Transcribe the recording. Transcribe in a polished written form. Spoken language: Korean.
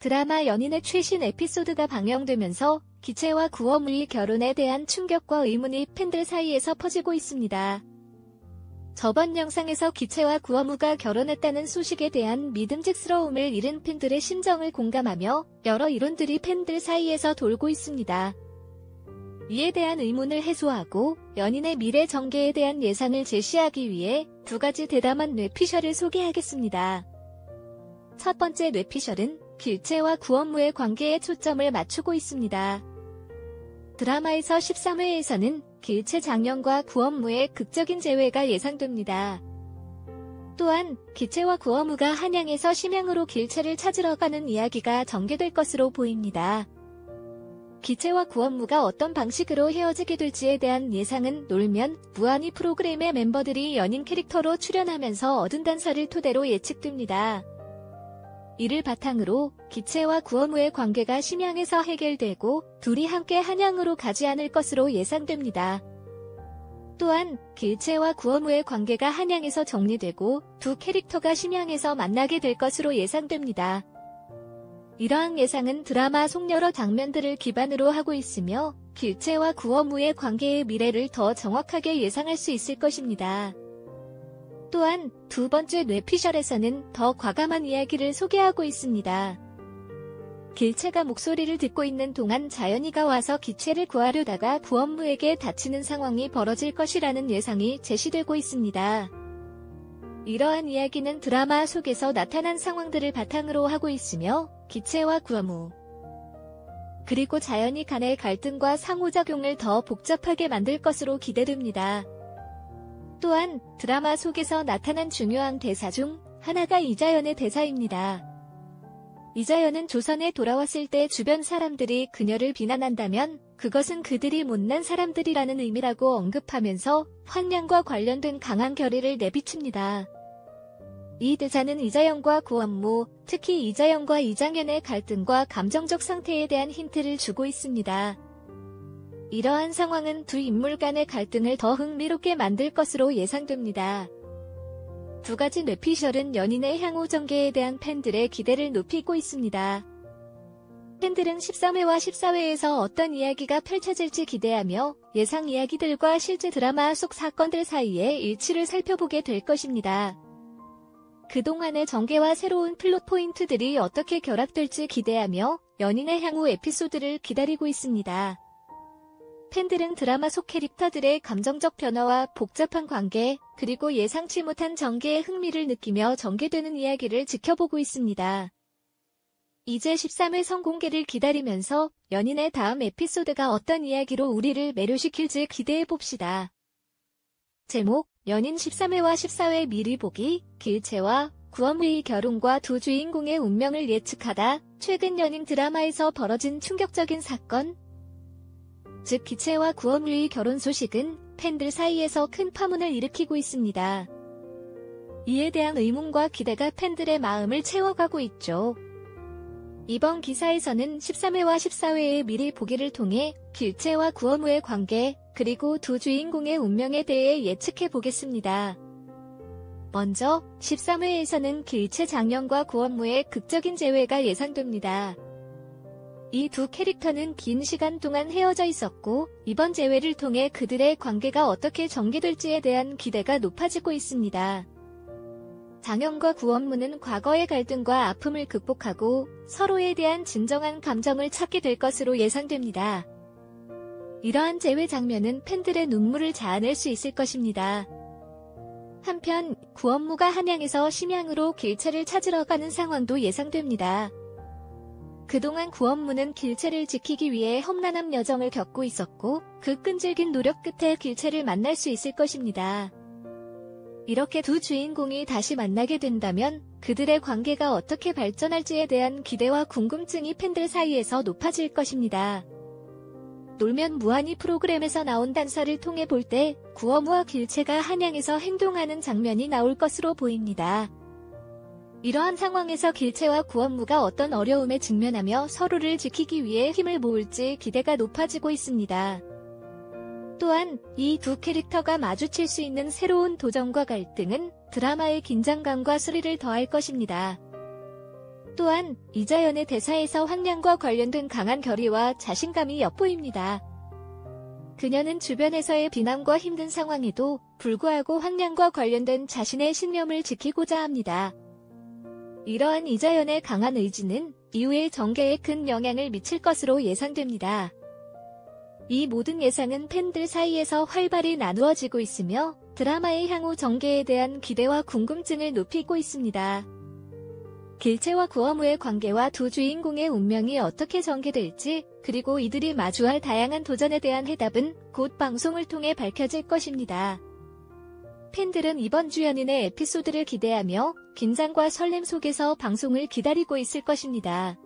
드라마 연인의 최신 에피소드가 방영되면서 기채와 구원무의 결혼에 대한 충격과 의문이 팬들 사이에서 퍼지고 있습니다. 저번 영상에서 기채와 구원무가 결혼했다는 소식에 대한 믿음직스러움을 잃은 팬들의 심정을 공감하며 여러 이론들이 팬들 사이에서 돌고 있습니다. 이에 대한 의문을 해소하고 연인의 미래 전개에 대한 예상을 제시하기 위해 두 가지 대담한 뇌피셜을 소개하겠습니다. 첫 번째 뇌피셜은 기채와 구원무의 관계에 초점을 맞추고 있습니다. 드라마에서 13회에서는 기채 장년과 구원무의 극적인 재회가 예상됩니다. 또한 기채와 구원무가 한양에서 심양으로 길채를 찾으러 가는 이야기가 전개될 것으로 보입니다. 기채와 구원무가 어떤 방식으로 헤어지게 될지에 대한 예상은 놀면 무한히 프로그램의 멤버들이 연인 캐릭터로 출연하면서 얻은 단서를 토대로 예측됩니다. 이를 바탕으로 기채와 구원무의 관계가 심양에서 해결되고 둘이 함께 한양으로 가지 않을 것으로 예상됩니다. 또한 기채와 구원무의 관계가 한양에서 정리되고 두 캐릭터가 심양에서 만나게 될 것으로 예상됩니다. 이러한 예상은 드라마 속 여러 장면들을 기반으로 하고 있으며 기채와 구원무의 관계의 미래를 더 정확하게 예상할 수 있을 것입니다. 또한 두 번째 뇌피셜에서는 더 과감한 이야기를 소개하고 있습니다. 길채가 목소리를 듣고 있는 동안 자연이가 와서 기채를 구하려다가 구원무에게 다치는 상황이 벌어질 것이라는 예상이 제시되고 있습니다. 이러한 이야기는 드라마 속에서 나타난 상황들을 바탕으로 하고 있으며 기채와 구원무 그리고 자연이 간의 갈등과 상호작용을 더 복잡하게 만들 것으로 기대됩니다. 또한 드라마 속에서 나타난 중요한 대사 중 하나가 이자연의 대사입니다. 이자연은 조선에 돌아왔을 때 주변 사람들이 그녀를 비난한다면 그것은 그들이 못난 사람들이라는 의미라고 언급하면서 환양과 관련된 강한 결의를 내비칩니다. 이 대사는 이자연과 구원무, 특히 이자연과 이장현의 갈등과 감정적 상태에 대한 힌트를 주고 있습니다. 이러한 상황은 두 인물 간의 갈등을 더 흥미롭게 만들 것으로 예상됩니다. 두 가지 뇌피셜은 연인의 향후 전개에 대한 팬들의 기대를 높이고 있습니다. 팬들은 13회와 14회에서 어떤 이야기가 펼쳐질지 기대하며 예상 이야기들과 실제 드라마 속 사건들 사이의 일치를 살펴보게 될 것입니다. 그동안의 전개와 새로운 플롯 포인트들이 어떻게 결합될지 기대하며 연인의 향후 에피소드를 기다리고 있습니다. 팬들은 드라마 속 캐릭터들의 감정적 변화와 복잡한 관계, 그리고 예상치 못한 전개의 흥미를 느끼며 전개되는 이야기를 지켜보고 있습니다. 이제 13회 선공개를 기다리면서 연인의 다음 에피소드가 어떤 이야기로 우리를 매료시킬지 기대해봅시다. 제목, 연인 13회와 14회 미리 보기, 기채와 구원무의 결혼과 두 주인공의 운명을 예측하다. 최근 연인 드라마에서 벌어진 충격적인 사건, 즉 기채와 구원무의 결혼 소식은 팬들 사이에서 큰 파문을 일으키고 있습니다. 이에 대한 의문과 기대가 팬들의 마음을 채워가고 있죠. 이번 기사에서는 13회와 14회의 미리 보기를 통해 기채와 구원무의 관계, 그리고 두 주인공의 운명에 대해 예측해 보겠습니다. 먼저 13회에서는 기채 장년과 구원무의 극적인 재회가 예상됩니다. 이 두 캐릭터는 긴 시간 동안 헤어져 있었고 이번 재회를 통해 그들의 관계가 어떻게 전개될지에 대한 기대가 높아지고 있습니다. 장현과 구원무는 과거의 갈등과 아픔을 극복하고 서로에 대한 진정한 감정을 찾게 될 것으로 예상됩니다. 이러한 재회 장면은 팬들의 눈물을 자아낼 수 있을 것입니다. 한편 구원무가 한양에서 심양으로 길채를 찾으러 가는 상황도 예상됩니다. 그동안 구원무는 길채를 지키기 위해 험난한 여정을 겪고 있었고 그 끈질긴 노력 끝에 길채를 만날 수 있을 것입니다. 이렇게 두 주인공이 다시 만나게 된다면 그들의 관계가 어떻게 발전할지에 대한 기대와 궁금증이 팬들 사이에서 높아질 것입니다. 놀면 무한히 프로그램에서 나온 단서를 통해 볼 때 구원무와 길채가 한양에서 행동하는 장면이 나올 것으로 보입니다. 이러한 상황에서 길채와 구원무가 어떤 어려움에 직면하며 서로를 지키기 위해 힘을 모을지 기대가 높아지고 있습니다. 또한 이 두 캐릭터가 마주칠 수 있는 새로운 도전과 갈등은 드라마의 긴장감과 스릴을 더할 것입니다. 또한 이자연의 대사에서 황량과 관련된 강한 결의와 자신감이 엿보입니다. 그녀는 주변에서의 비난과 힘든 상황에도 불구하고 황량과 관련된 자신의 신념을 지키고자 합니다. 이러한 이자연의 강한 의지는 이후의 전개에 큰 영향을 미칠 것으로 예상됩니다. 이 모든 예상은 팬들 사이에서 활발히 나누어지고 있으며 드라마의 향후 전개에 대한 기대와 궁금증을 높이고 있습니다. 길채와 구어무의 관계와 두 주인공의 운명이 어떻게 전개될지, 그리고 이들이 마주할 다양한 도전에 대한 해답은 곧 방송을 통해 밝혀질 것입니다. 팬들은 이번 주 연인의 에피소드를 기대하며 긴장과 설렘 속에서 방송을 기다리고 있을 것입니다.